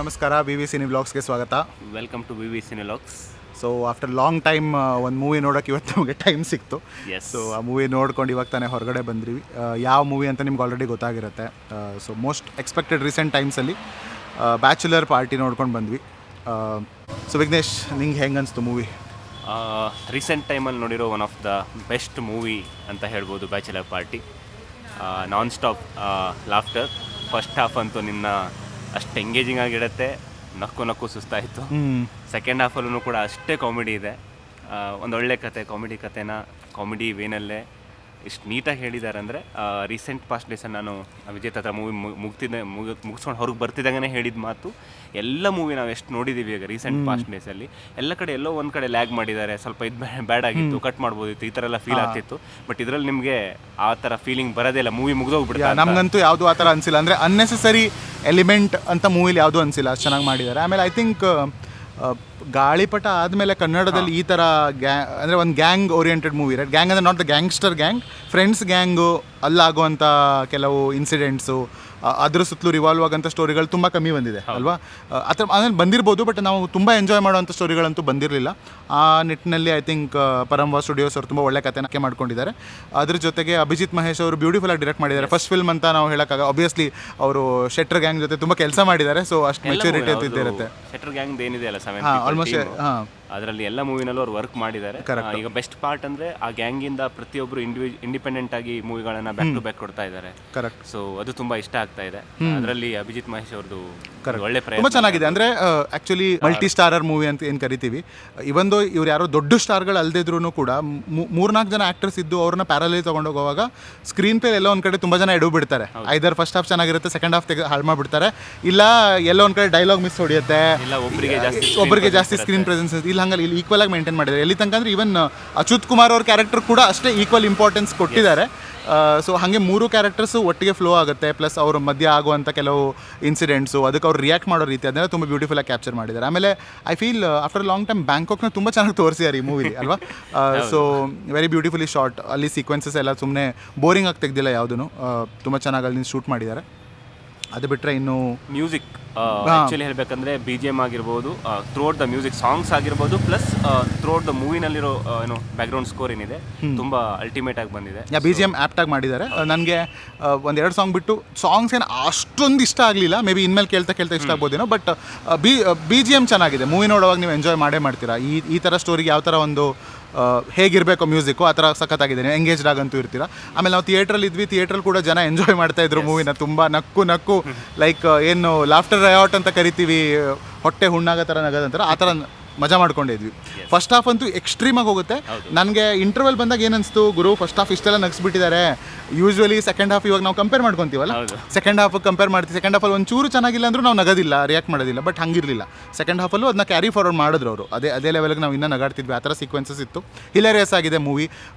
ನಮಸ್ಕಾರ, V V cine ವ್ಲಾಗ್ಸ್ಗೆ ಸ್ವಾಗತ. ವೆಲ್ಕಮ್ ಟು ವಿ ವಿ ಸಿನಿಲಾಕ್ಸ್. ಸೊ ಆಫ್ಟರ್ ಲಾಂಗ್ ಟೈಮ್ ಒಂದು ಮೂವಿ ನೋಡೋಕೆ ಇವತ್ತು ನಮಗೆ ಟೈಮ್ ಸಿಕ್ತು. ಎಸ್. ಸೊ ಆ ಮೂವಿ ನೋಡ್ಕೊಂಡು ಇವಾಗ ತಾನೇ ಹೊರಗಡೆ ಬಂದ್ರಿ. ಯಾವ ಮೂವಿ ಅಂತ ನಿಮ್ಗೆ ಆಲ್ರೆಡಿ ಗೊತ್ತಾಗಿರುತ್ತೆ. ಸೊ ಮೋಸ್ಟ್ ಎಕ್ಸ್ಪೆಕ್ಟೆಡ್ ರೀಸೆಂಟ್ ಟೈಮ್ಸಲ್ಲಿ ಬ್ಯಾಚುಲರ್ ಪಾರ್ಟಿ ನೋಡ್ಕೊಂಡು ಬಂದ್ವಿ. ಸೊ ವಿಘ್ನೇಶ್, ನಿಂಗೆ ಹೆಂಗೆ ಅನಿಸ್ತು ಮೂವಿ? ರೀಸೆಂಟ್ ಟೈಮಲ್ಲಿ ನೋಡಿರೋ one of the best movie ಅಂತ ಹೇಳ್ಬೋದು bachelor party. Non stop laughter. First half ಅಂತೂ ನಿನ್ನ ಅಷ್ಟು ಎಂಗೇಜಿಂಗ್ ಆಗಿರುತ್ತೆ, ನಕ್ಕು ಸುಸ್ತಾಯಿತು. ಸೆಕೆಂಡ್ ಹಾಫಲ್ಲೂ ಕೂಡ ಅಷ್ಟೇ ಕಾಮಿಡಿ ಇದೆ. ಒಂದೊಳ್ಳೆ ಕತೆ, ಕಾಮಿಡಿ ವೇನಲ್ಲೇ ಇಷ್ಟು ನೀಟಾಗಿ ಹೇಳಿದ್ದಾರೆ ಅಂದರೆ, ರೀಸೆಂಟ್ ಪಾಸ್ಟ್ ಡೇಸಲ್ಲಿ ನಾನು ವಿಜಯ್ ಹತ್ರ ಮೂವಿ ಮುಗಿಸ್ಕೊಂಡು ಹೊರಗೆ ಬರ್ತಿದ್ದಾಗನೇ ಹೇಳಿದ ಮಾತು, ಎಲ್ಲ ಮೂವಿ ನಾವು ಎಷ್ಟು ನೋಡಿದ್ದೀವಿ ಈಗ ರೀಸೆಂಟ್ ಪಾಸ್ಟ್ ಡೇಸಲ್ಲಿ ಎಲ್ಲ ಕಡೆ ಎಲ್ಲೋ ಒಂದು ಕಡೆ ಲ್ಯಾಗ್ ಮಾಡಿದ್ದಾರೆ, ಸ್ವಲ್ಪ ಇದು ಬ್ಯಾಡ್ ಆಗಿತ್ತು, ಕಟ್ ಮಾಡ್ಬೋದಿತ್ತು, ಈ ಥರ ಎಲ್ಲ ಫೀಲ್ ಆಗ್ತಿತ್ತು. ಬಟ್ ಇದರಲ್ಲಿ ನಿಮಗೆ ಆ ಥರ ಫೀಲಿಂಗ್ ಬರೋದೇ ಇಲ್ಲ, ಮೂವಿ ಮುಗಿದೋಗ್ಬಿಡುತ್ತೆ. ನಮಗಂತೂ ಯಾವುದೂ ಆ ಥರ ಅನಿಸಿಲ್ಲ. ಅಂದರೆ ಅನ್ನೆಸೆಸರಿ ಎಲಿಮೆಂಟ್ ಅಂತ ಮೂವಿಲಿ ಯಾವುದೂ ಅನಿಸಿಲ್ಲ, ಅಷ್ಟು ಚೆನ್ನಾಗಿ ಮಾಡಿದ್ದಾರೆ. ಆಮೇಲೆ ಐ ಥಿಂಕ್ ಗಾಳಿಪಟ ಆದಮೇಲೆ ಕನ್ನಡದಲ್ಲಿ ಈ ಥರ ಅಂದರೆ ಒಂದು gang oriented movie, right? Gang ಅಂದರೆ not the gangster gang, friends gang ಅಲ್ಲಾಗುವಂಥ ಕೆಲವು ಇನ್ಸಿಡೆಂಟ್ಸು, ಅದ್ರ ಸುತ್ತಲೂ ರಿವಾಲ್ವ್ ಆಗೋಂಥ ಸ್ಟೋರಿಗಳು ತುಂಬ ಕಮ್ಮಿ ಬಂದಿದೆ ಅಲ್ವಾ? ಆ ಥರ ಆಮೇಲೆ ಬಂದಿರ್ಬೋದು, ಬಟ್ ನಾವು ತುಂಬ ಎಂಜಾಯ್ ಮಾಡೋವಂಥ ಸ್ಟೋರಿಗಳಂತೂ ಬಂದಿರಲಿಲ್ಲ. ಆ ನಿಟ್ಟಿನಲ್ಲಿ ಐ ಥಿಂಕ್ ಪರಂವಾ ಸ್ಟುಡಿಯೋಸ್ ಅವರು ತುಂಬ ಒಳ್ಳೆ ಕಥೆನಕ್ಕೆ ಮಾಡ್ಕೊಂಡಿದ್ದಾರೆ. ಅದ್ರ ಜೊತೆಗೆ ಅಭಿಜಿತ್ ಮಹೇಶ್ ಅವರು ಬ್ಯೂಟಿಫುಲ್ಲಾಗಿ ಡೈರೆಕ್ಟ್ ಮಾಡಿದ್ದಾರೆ. ಫಸ್ಟ್ ಫಿಲ್ಮ್ ಅಂತ ನಾವು ಹೇಳೋಕ್ಕಾಗ, ಆಬ್ವಿಯಸ್ಲಿ ಅವರು ಶೆಟ್ಟರ್ ಗ್ಯಾಂಗ್ ಜೊತೆ ತುಂಬ ಕೆಲಸ ಮಾಡಿದ್ದಾರೆ. ಸೊ ಅಷ್ಟು ಮೆಚುರಿಟಿ ಅಂತ ಇದ್ದಿರುತ್ತೆ. ಶೆಟ್ಟರ್ ಗ್ಯಾಂಗ್ ಏನಿದೆ ಅಲ್ಲ, ಆಲ್ಮೋಸ್ಟ್ ಅದರಲ್ಲಿ ಎಲ್ಲ ಮೂವಿನಲ್ಲೂ ಅವ್ರು ವರ್ಕ್ ಮಾಡಿದ್ದಾರೆ. ಈಗ ಬೆಸ್ಟ್ ಪಾರ್ಟ್ ಅಂದರೆ ಆ ಗ್ಯಾಂಗಿಂದ ಪ್ರತಿಯೊಬ್ಬರು ಇಂಡಿಪೆಂಡೆಂಟ್ ಆಗಿ ಮೂವಿಗಳನ್ನ ಬ್ಯಾಕ್ ಟು ಬ್ಯಾಕ್ ಕೊಡ್ತಾ ಇದ್ದಾರೆ. ಕರೆಕ್ಟ್. ಸೊ ಅದು ತುಂಬಾ ಇಷ್ಟ ಆಗ್ತಾ ಇದೆ. ಅದರಲ್ಲಿ ಅಭಿಜಿತ್ ಮಹೇಶ್ ಅವ್ರದ್ದು ಒಳ್ಳೆ ಪ್ರಯತ್ನ ತುಂಬ ಚೆನ್ನಾಗಿದೆ. ಅಂದರೆ ಆ್ಯಕ್ಚುಲಿ ಮಲ್ಟಿ ಸ್ಟಾರರ್ ಮೂವಿ ಅಂತ ಏನು ಕರಿತೀವಿ, ಇವೊಂದು ಇವ್ರು ಯಾರೋ ದೊಡ್ಡ ಸ್ಟಾರ್ಗಳು ಅಲ್ಲದಿದ್ರು ಕೂಡ 3-4 ಜನ ಆ್ಯಕ್ಟರ್ಸ್ ಇದ್ದು ಅವ್ರನ್ನ ಪ್ಯಾರಲಲ್ಲಿ ತೊಗೊಂಡೋಗುವಾಗ ಸ್ಕ್ರೀನ್ ಪ್ಲೇ ಎಲ್ಲೋ ಒಂದು ಕಡೆ ತುಂಬ ಜನ ಎಡು ಬಿಡ್ತಾರೆ. ಐದರ್ ಫಸ್ಟ್ ಹಾಫ್ ಚೆನ್ನಾಗಿರುತ್ತೆ, ಸೆಕೆಂಡ್ ಹಾಫ್ ಹಾಳು ಮಾಡಿಬಿಡ್ತಾರೆ, ಇಲ್ಲ ಎಲ್ಲೋ ಒಂದು ಕಡೆ ಡೈಲಾಗ್ ಮಿಸ್ ಹೊಡಿಯುತ್ತೆ, ಇಲ್ಲ ಒಬ್ಬರಿಗೆ ಜಾಸ್ತಿ ಸ್ಕ್ರೀನ್ ಪ್ರೆಸೆನ್ಸ್, ಇಲ್ಲ ಹಂಗಲ್ಲಿ ಇಲ್ಲಿ ಈಕ್ವಲ್ ಆಗಿ ಮೇಂಟೈನ್ ಮಾಡಿದ್ದಾರೆ. ಎಲ್ಲಿ ತನಕ ಅಂದರೆ ಈವನ್ ಅಚ್ಯುತ್ ಕುಮಾರ್ ಅವ್ರ ಕ್ಯಾರೆಕ್ಟರ್ ಕೂಡ ಅಷ್ಟೇ ಈಕ್ವಲ್ ಇಂಪಾರ್ಟೆನ್ಸ್ ಕೊಟ್ಟಿದ್ದಾರೆ. ಸೊ ಹಾಗೆ 3 ಕ್ಯಾರೆಕ್ಟರ್ಸು ಒಟ್ಟಿಗೆ ಫ್ಲೋ ಆಗುತ್ತೆ. ಪ್ಲಸ್ ಅವ್ರ ಮಧ್ಯೆ ಆಗುವಂಥ ಕೆಲವು ಇನ್ಸಿಡೆಂಟ್ಸು, ಅದಕ್ಕೆ ಅವ್ರು ರಿಯಾಕ್ಟ್ ಮಾಡೋ ರೀತಿ ಅದನ್ನೆಲ್ಲ ತುಂಬ ಬ್ಯೂಟಿಫುಲ್ಲಾಗಿ ಕ್ಯಾಪ್ಚರ್ ಮಾಡಿದ್ದಾರೆ. ಆಮೇಲೆ I feel after long time ಬ್ಯಾಂಕಾಕ್ನ ತುಂಬ ಚೆನ್ನಾಗಿ ತೋರಿಸಿದ್ದಾರೆ ಈ ಮೂವಿಲಿ ಅಲ್ವಾ? So very beautifully shot. ಅಲ್ಲಿ ಸೀಕ್ವೆನ್ಸಸ್ ಎಲ್ಲ ಸುಮ್ಮನೆ ಬೋರಿಂಗ್ ಆಗಿ ತೆಗ್ದಿಲ್ಲ ಯಾವುದೂ, ತುಂಬ ಚೆನ್ನಾಗಿ ಅಲ್ಲಿ ಶೂಟ್ ಮಾಡಿದ್ದಾರೆ. ಅದು ಬಿಟ್ಟರೆ ಇನ್ನು ಮ್ಯೂಸಿಕ್ ಆ್ಯಕ್ಚುಲಿ ಹೇಳಬೇಕಂದ್ರೆ BGM ಆಗಿರ್ಬೋದು, ಥ್ರೂಔಟ್ ದ ಮ್ಯೂಸಿಕ್ ಸಾಂಗ್ಸ್ ಆಗಿರ್ಬೋದು, ಪ್ಲಸ್ ಥ್ರೂಔಟ್ ದ ಮೂವಿನಲ್ಲಿರೋ ಏನು ಬ್ಯಾಕ್ಗ್ರೌಂಡ್ ಸ್ಕೋರ್ ಏನಿದೆ ತುಂಬ ಅಲ್ಟಿಮೇಟ್ ಆಗಿ ಬಂದಿದೆ. BGM ಆ್ಯಪ್ಟಾಗಿ ಮಾಡಿದ್ದಾರೆ. ನನಗೆ 1-2 ಸಾಂಗ್ ಬಿಟ್ಟು ಸಾಂಗ್ಸ್ ಏನು ಅಷ್ಟೊಂದು ಇಷ್ಟ ಆಗಲಿಲ್ಲ. ಮೇ ಬಿ ಇನ್ಮೇಲೆ ಕೇಳ್ತಾ ಇಷ್ಟ ಆಗ್ಬೋದೇನೋ. ಬಟ್ BGM ಚೆನ್ನಾಗಿದೆ. ಮೂವಿ ನೋಡುವಾಗ ನೀವು ಎಂಜಾಯ್ ಮಾಡೇ ಮಾಡ್ತೀರಾ. ಈ ಥರ ಸ್ಟೋರಿಗೆ ಯಾವ ಥರ ಒಂದು ಹೇಗಿರಬೇಕು ಮ್ಯೂಸಿಕ್ಕು ಆ ಥರ ಸಖತ್ತಾಗಿದೆ. ನೀವು ಎಂಗೇಜ್ಡ್ ಆಗಂತೂ ಇರ್ತೀರಾ. ಆಮೇಲೆ ನಾವು ಥಿಯೇಟ್ರಲ್ಲಿ ಇದ್ವಿ, ಥಿಯೇಟ್ರಲ್ಲಿ ಕೂಡ ಜನ ಎಂಜಾಯ್ ಮಾಡ್ತಾಯಿದ್ರು ಮೂವಿನ. ತುಂಬ ನಕ್ಕು ಲೈಕ್ ಏನು ಲಾಫ್ಟರ್ ರಯಾಟ್ ಅಂತ ಕರಿತೀವಿ, ಹೊಟ್ಟೆ ಹುಣ್ಣಾಗೋ ಥರ ನಗೋದಂತಾರೆ, ಆ ಥರ ಮಜಾ ಮಾಡ್ಕೊಂಡಿದ್ವಿ. ಫಸ್ಟ್ ಹಾಫ್ ಅಂತೂ ಎಕ್ಸ್ಟ್ರೀಮಾಗಿ ಹೋಗುತ್ತೆ. ನನಗೆ ಇಂಟರ್ವಲ್ ಬಂದಾಗ ಏನನ್ನಿಸ್ತು, ಗುರು ಫಸ್ಟ್ ಹಾಫ್ ಇಷ್ಟೆಲ್ಲ ನಗಿಸ್ಬಿಟ್ಟಿದ್ದಾರೆ. ಯೂಶ್ವಲಿ ಸೆಕೆಂಡ್ ಹಾಫ್ ಇವಾಗ ನಾವು ಕಂಪೇರ್ ಮಾಡ್ಕೊತೀವಲ್ಲ, ಸೆಕೆಂಡ್ ಹಾಫ್ ಕಂಪೇರ್ ಮಾಡ್ತೀವಿ. ಸೆಕೆಂಡ್ ಹಾಫಲ್ಲಿ ಒಂಚೂರು ಚೆನ್ನಾಗಿಲ್ಲ ಅಂದರೂ ನಾವು ನಗೋದಿಲ್ಲ, ರಿಯಾಕ್ಟ್ ಮಾಡೋದಿಲ್ಲ. ಬಟ್ ಹಂಗಿರಲಿಲ್ಲ. ಸೆಕೆಂಡ್ ಹಾಫಲ್ಲೂ ಅದನ್ನ ಕ್ಯಾರಿ ಫಾರ್ವರ್ಡ್ ಮಾಡಿದ್ರು ಅವರು. ಅದೇ ಲೆವೆಲ್ಗೆ ನಾವು ಇನ್ನೂ ನಗಾಡ್ತಿದ್ವಿ. ಆ ಥರ ಸೀಕ್ವೆನ್ಸಸ್ ಇತ್ತು. ಹಿಲೇರಿಯಸ್ ಆಗಿದೆ ಮೂವಿ.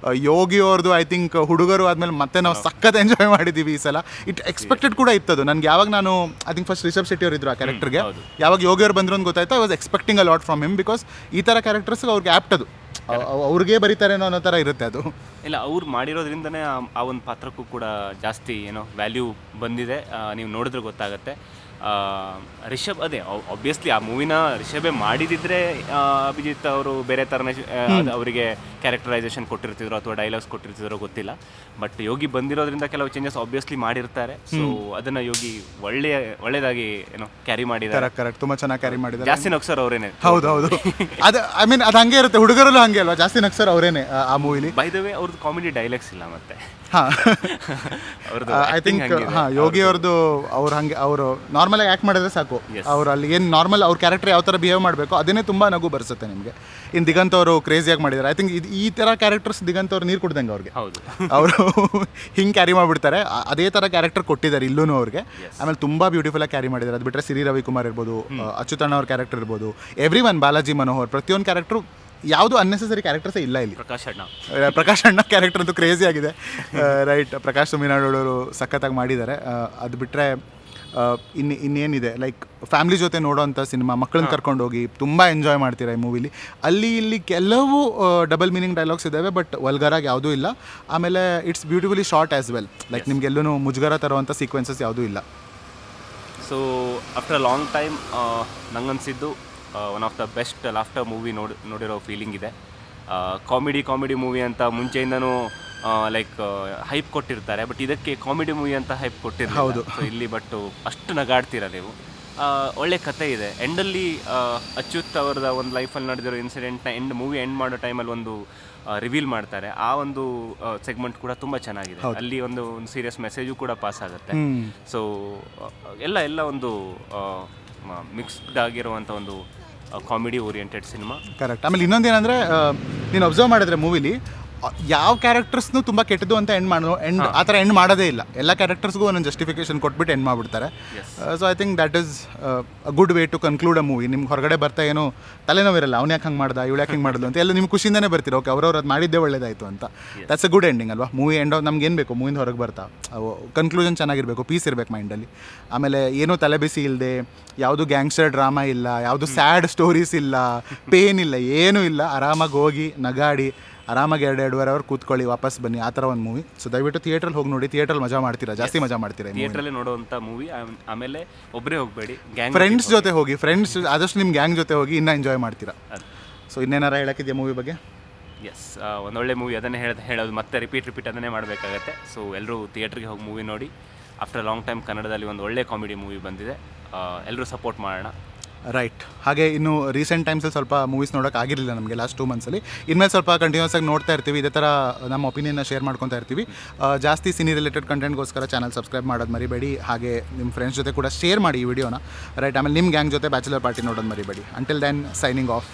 ಯೋಗಿ ಅವ್ರದ್ದು ಐ ಥಿಂಕ್ ಹುಡುಗರು ಆದಮೇಲೆ ಮತ್ತೆ ನಾವು ಸಖತ್ ಎಂಜಾಯ್ ಮಾಡಿದ್ದೀವಿ ಈ ಸಲ. ಇಟ್ ಎಕ್ಸ್ಪೆಕ್ಟೆಡ್ ಕೂಡ ಇತ್ತದು. ನನಗೆ ಯಾವಾಗ ನಾನು I think first Rishab Shetty ಅವರು ಇದ್ರು ಆ ಕ್ಯಾರೆಕ್ಟರ್ಗೆ, ಯಾವಾಗ ಯೋಗಿ ಅವ್ರು ಬಂದರು ಅಂತ ಗೊತ್ತಾಯ್ತು. I was expecting a lot from him, because ಈ ಥರ ಕ್ಯಾರೆಕ್ಟರ್ಸ್ ಅವ್ರಿಗೆ ಆ್ಯಪ್ಟ್, ಅದು ಅವ್ರಿಗೆ ಬರೀತಾರೇನೋ ಅನ್ನೋ ಥರ ಇರುತ್ತೆ ಅದು. ಇಲ್ಲ, ಅವ್ರು ಮಾಡಿರೋದ್ರಿಂದನೇ ಆ ಒಂದು ಪಾತ್ರಕ್ಕೂ ಕೂಡ ಜಾಸ್ತಿ ಏನೋ ವ್ಯಾಲ್ಯೂ ಬಂದಿದೆ. ನೀವು ನೋಡಿದ್ರೆ ಗೊತ್ತಾಗುತ್ತೆ. ರಿಷಬ್ ಅದೇ ಆಬ್ವಿಯಸ್ಲಿ ಆ ಮೂವಿನ ರಿಷಬೇ ಮಾಡಿದಿದ್ರೆ ಅಭಿಜಿತ್ ಅವರು ಬೇರೆ ಥರನೇ ಅವರಿಗೆ ಕ್ಯಾರೆಕ್ಟರೈಸೇಷನ್ ಕೊಟ್ಟಿರ್ತಿದ್ರು ಅಥವಾ ಡೈಲಾಗ್ಸ್ ಕೊಟ್ಟಿರ್ತಿದ್ರು ಗೊತ್ತಿಲ್ಲ. ಬಟ್ ಯೋಗಿ ಬಂದಿರೋದ್ರಿಂದ ಕೆಲವು ಚೇಂಜಸ್ ಆಬ್ವಿಯಸ್ಲಿ ಮಾಡಿರ್ತಾರೆ. ಸೊ ಅದನ್ನು ಯೋಗಿ ಒಳ್ಳೆಯದಾಗಿ ಏನೋ ಕ್ಯಾರಿ ಮಾಡಿದ್ದಾರೆ. ಕರೆಕ್ಟ್, ತುಂಬ ಚೆನ್ನಾಗಿ ಕ್ಯಾರಿ ಮಾಡಿದ್ದಾರೆ. ಜಾಸ್ತಿ ನಗ್ಸರ್ ಅವರೇನೆ. ಹೌದು ಅದು ಐ ಮೀನ್ ಅದು ಹಂಗೆ ಇರುತ್ತೆ, ಹುಡುಗರಲ್ಲೂ ಹಂಗೆ ಅಲ್ವಾ, ಜಾಸ್ತಿ ನಗ್ಸರ್ ಅವರೇನೆ ಆ ಮೂವಿಲಿ. ಬೈ ದ ವೇ ಅವ್ರದ್ದು ಕಾಮಿಡಿ ಡೈಲಾಗ್ಸ್ ಇಲ್ಲ ಮತ್ತೆ. ಐ ಥಿಂಕ್ ಯೋಗಿ ಅವ್ರದ್ದು ಅವ್ರು ಹಂಗೆ ಅವರು ನಾರ್ಮಲಾಗಿ ಆ್ಯಕ್ಟ್ ಮಾಡಿದ್ರೆ ಸಾಕು. ಅವ್ರು ಅಲ್ಲಿ ಏನು ನಾರ್ಮಲ್ ಅವ್ರ ಕ್ಯಾರೆಕ್ಟರ್ ಯಾವ ಥರ ಬಿಹೇವ್ ಮಾಡಬೇಕು ಅದನ್ನೇ ತುಂಬ ನಗು ಬರೆಸುತ್ತೆ ನಿಮಗೆ. ಇನ್ನು ದಿಗಂತ್ ಅವರು ಕ್ರೇಜಿಯಾಗಿ ಮಾಡಿದ್ದಾರೆ. ಐ ಥಿಂಕ್ ಈ ಥರ ಕ್ಯಾರೆಕ್ಟರ್ಸ್ ದಿಗಂತ್ ಅವ್ರು ನೀರು ಕುಡ್ದಂಗೆ ಅವ್ರಿಗೆ. ಅವರು ಹಿಂಗೆ ಕ್ಯಾರಿ ಮಾಡಿಬಿಡ್ತಾರೆ. ಅದೇ ಥರ ಕ್ಯಾರೆಕ್ಟರ್ ಕೊಟ್ಟಿದ್ದಾರೆ ಇಲ್ಲೂ ಅವ್ರಿಗೆ. ಆಮೇಲೆ ತುಂಬ ಬ್ಯೂಟಿಫುಲ್ಲಾಗಿ ಕ್ಯಾರಿ ಮಾಡಿದ್ದಾರೆ. ಅದು ಬಿಟ್ಟರೆ ಸಿರಿ ರವಿಕುಮಾರ್ ಇರ್ಬೋದು, ಅಚ್ಯುತಣ್ಣ ಅವ್ರ ಕ್ಯಾರೆಕ್ಟರ್ ಇರ್ಬೋದು, ಎವ್ರಿ ಒನ್, ಬಾಲಾಜಿ ಮನೋಹರ್, ಪ್ರತಿಯೊಂದು ಕ್ಯಾರೆಕ್ಟ್ರು ಯಾವುದು ಅನ್ನೆಸರಿ ಕ್ಯಾರೆಕ್ಟರ್ಸೇ ಇಲ್ಲ ಇಲ್ಲಿ. ಪ್ರಕಾಶ್ ಅಣ್ಣ ಕ್ಯಾರೆಕ್ಟರ್ ಅಂತೂ ಕ್ರೇಜಿ ಆಗಿದೆ, ರೈಟ್? ಪ್ರಕಾಶ್ ಸುಮಿನಾಡೋಳವರು ಸಖತ್ತಾಗಿ ಮಾಡಿದ್ದಾರೆ. ಅದು ಬಿಟ್ಟರೆ ಇನ್ನೇನಿದೆ, ಲೈಕ್ ಫ್ಯಾಮ್ಲಿ ಜೊತೆ ನೋಡೋವಂಥ ಸಿನಿಮಾ, ಮಕ್ಕಳನ್ನ ಕರ್ಕೊಂಡೋಗಿ ತುಂಬ ಎಂಜಾಯ್ ಮಾಡ್ತೀರಾ ಈ ಮೂವಿಲಿ. ಅಲ್ಲಿ ಇಲ್ಲಿ ಕೆಲವು ಡಬಲ್ ಮೀನಿಂಗ್ ಡೈಲಾಗ್ಸ್ ಇದ್ದಾವೆ, ಬಟ್ ವಲ್ಗರಾಗಿ ಯಾವುದೂ ಇಲ್ಲ. ಆಮೇಲೆ it's beautifully short as well, like ನಿಮಗೆಲ್ಲೂ ಮುಜುಗರ ತರುವಂಥ ಸೀಕ್ವೆನ್ಸಸ್ ಯಾವುದೂ ಇಲ್ಲ. So after a long time ನಂಗನ್ಸಿದ್ದು one of the best laughter movie ನೋಡಿರೋ ಫೀಲಿಂಗ್ ಇದೆ. ಕಾಮಿಡಿ ಮೂವಿ ಅಂತ ಮುಂಚೆಯಿಂದನೂ ಲೈಕ್ ಹೈಪ್ ಕೊಟ್ಟಿರ್ತಾರೆ, ಬಟ್ ಇದಕ್ಕೆ ಕಾಮಿಡಿ ಮೂವಿ ಅಂತ ಹೈಪ್ ಕೊಟ್ಟಿರ್ತಾರೆ. ಸೊ ಇಲ್ಲಿ ಬಟ್ ಅಷ್ಟು ನಗಾಡ್ತೀರ ನೀವು. ಒಳ್ಳೆ ಕತೆ ಇದೆ. ಎಂಡಲ್ಲಿ ಅಚ್ಯುತ್ ಅವರದ ಒಂದು ಲೈಫಲ್ಲಿ ನಡೆದಿರೋ ಇನ್ಸಿಡೆಂಟ್ನ ಮೂವಿ ಎಂಡ್ ಮಾಡೋ ಟೈಮಲ್ಲಿ ಒಂದು ರಿವೀಲ್ ಮಾಡ್ತಾರೆ. ಆ ಒಂದು ಸೆಗ್ಮೆಂಟ್ ಕೂಡ ತುಂಬ ಚೆನ್ನಾಗಿದೆ. ಅಲ್ಲಿ ಒಂದು ಸೀರಿಯಸ್ ಮೆಸೇಜು ಕೂಡ ಪಾಸ್ ಆಗುತ್ತೆ. ಸೊ ಎಲ್ಲ ಒಂದು ಮಿಕ್ಸ್ಡ್ ಆಗಿರುವಂಥ ಒಂದು ಕಾಮಿಡಿ ಓರಿಯೆಂಟೆಡ್ ಸಿನಿಮಾ. ಕರೆಕ್ಟ್. ಆಮೇಲೆ ಇನ್ನೊಂದೇನೆಂದರೆ ನೀನು ಅಬ್ಸರ್ವ್ ಮಾಡಿದ್ರೆ ಮೂವಿಲಿ ಯಾವ ಕ್ಯಾರೆಕ್ಟರ್ಸ್ನು ತುಂಬ ಕೆಟ್ಟದ್ದು ಅಂತ ಎಂಡ್ ಆ ಥರ ಎಂಡ್ ಮಾಡೋದೇ ಇಲ್ಲ. ಎಲ್ಲ ಕ್ಯಾರೆಕ್ಟರ್ಸ್ಗೂ ಒಂದೊಂದು ಜಸ್ಟಿಫಿಕೇಶನ್ ಕೊಟ್ಬಿಟ್ಟು ಎಂಡ್ ಮಾಡಿಬಿಡ್ತಾರೆ. So I think that is a good way to conclude a movie. ನಿಮ್ಗೆ ಹೊರಗಡೆ ಬರ್ತಾ ಏನೋ ತಲೆನೋವಿರಲ್ಲ, ಅವ್ನು ಯಾಕೆ ಹಂಗೆ ಮಾಡ್ದ, ಇವಳು ಯಾಕೆ ಹಿಂಗೆ ಮಾಡಿದ್ಲು ಅಂತ ಎಲ್ಲ ನಿಮ್ಗೆ ಖುಷಿಯಿಂದನೇ ಬರ್ತೀರ. ಓಕೆ, ಅವ್ರವ್ರು ಅದು ಮಾಡಿದ್ದೇ ಒಳ್ಳೇದಾಯಿತು ಅಂತ. ದಟ್ಸ್ ಅ ಗುಡ್ ಎಂಡಿಂಗ್ ಅಲ್ವಾ. ಮೂವಿ ಎಂಡ್ ನಮ್ಗೆ ಏನು ಬೇಕು, ಮೂವಿಂದ ಹೊರಗೆ ಬರ್ತಾ ಕನ್ಕ್ಲೂಷನ್ ಚೆನ್ನಾಗಿರಬೇಕು, ಪೀಸ್ ಇರಬೇಕು ಮೈಂಡಲ್ಲಿ. ಆಮೇಲೆ ಏನೂ ತಲೆಬಿಸಿ ಇಲ್ಲದೆ, ಯಾವುದು ಗ್ಯಾಂಗ್ಸ್ಟರ್ ಡ್ರಾಮಾ ಇಲ್ಲ, ಯಾವುದು ಸ್ಯಾಡ್ ಸ್ಟೋರೀಸ್ ಇಲ್ಲ, ಪೇನ್ ಇಲ್ಲ, ಏನೂ ಇಲ್ಲ. ಆರಾಮಾಗಿ ಹೋಗಿ ನಗಾಡಿ ಆರಾಮಾಗಿ 2-2.5 ಅವರ್ ಕೂತ್ಕೊಳ್ಳಿ, ವಾಪಸ್ ಬನ್ನಿ, ಆ ಥರ ಒಂದು ಮೂವಿ. ಸೊ ದಯವಿಟ್ಟು ಥಿಯೇಟ್ರಲ್ಲಿ ಹೋಗಿ ನೋಡಿ. ಥಿಯೇಟ್ರಲ್ಲಿ ಮಜಾ ಮಾಡ್ತೀರಾ, ಜಾಸ್ತಿ ಮಜಾ ಮಾಡ್ತೀರಾ ಥಿಯೇಟ್ರಲ್ಲಿ ನೋಡುವಂಥ ಮೂವಿ. ಆಮೇಲೆ ಒಬ್ಬರೇ ಹೋಗಬೇಡಿ, ಫ್ರೆಂಡ್ಸ್ ಜೊತೆ ಹೋಗಿ. ಫ್ರೆಂಡ್ಸ್ ಆದಷ್ಟು ನಿಮ್ಮ ಗ್ಯಾಂಗ್ ಜೊತೆ ಹೋಗಿ ಇನ್ನೂ ಎಂಜಾಯ್ ಮಾಡ್ತೀರಾ. ಸೊ ಇನ್ನೇನಾರ ಹೇಳೋಕ್ಕಿದೆಯಾ ಮೂವಿ ಬಗ್ಗೆ? ಎಸ್, ಒಂದೊಳ್ಳೆ ಮೂವಿ. ಅದನ್ನೇ ಹೇಳೋದು ಮತ್ತೆ ರಿಪೀಟ್ ಅದನ್ನೇ ಮಾಡಬೇಕಾಗತ್ತೆ. ಸೊ ಎಲ್ಲರೂ ಥಿಯೇಟ್ರಿಗೆ ಹೋಗಿ ಮೂವಿ ನೋಡಿ. ಆಫ್ಟರ್ ಲಾಂಗ್ ಟೈಮ್ ಕನ್ನಡದಲ್ಲಿ ಒಂದು ಒಳ್ಳೆ ಕಾಮಿಡಿ ಮೂವಿ ಬಂದಿದೆ. ಎಲ್ಲರೂ ಸಪೋರ್ಟ್ ಮಾಡೋಣ. ರೈಟ್. ಹಾಗೆ ಇನ್ನು ರೀಸೆಂಟ್ ಟೈಮ್ಸಲ್ಲಿ ಸ್ವಲ್ಪ ಮೂವೀಸ್ ನೋಡೋಕೆ ಆಗಿರಲಿಲ್ಲ ನಮಗೆ ಲಾಸ್ಟ್ 2 ಮಂತ್ಸಲ್ಲಿ. ಇನ್ಮೇಲೆ ಸ್ವಲ್ಪ ಕಂಟಿನ್ಯೂಸ್ ಆಗಿ ನೋಡ್ತಾ ಇರ್ತೀವಿ. ಇದೇ ಥರ ನಮ್ಮ ಒಪಿನಿಯನ್ನ ಶೇರ್ ಮಾಡ್ಕೊತಾ ಇರ್ತೀವಿ. ಜಾಸ್ತಿ ಸಿನಿ ರಿಲೇಟೆಡ್ ಕಂಟೆಂಟ್ಗೋಸ್ಕರ ಚಾನಲ್ ಸಬ್ಸ್ಕ್ರೈಬ್ ಮಾಡೋದು ಮರಿಬೇಡಿ. ಹಾಗೆ ನಿಮ್ಮ ಫ್ರೆಂಡ್ಸ್ ಜೊತೆ ಕೂಡ ಶೇರ್ ಮಾಡಿ ಈ ವಿಡಿಯೋನ. ರೈಟ್. ಆಮೇಲೆ ನಿಮ್ಮ ಗ್ಯಾಂಗ್ ಜೊತೆ ಬ್ಯಾಚುಲರ್ ಪಾರ್ಟಿ ನೋಡೋದು ಮರಿಬೇಡಿ. Until then, signing of.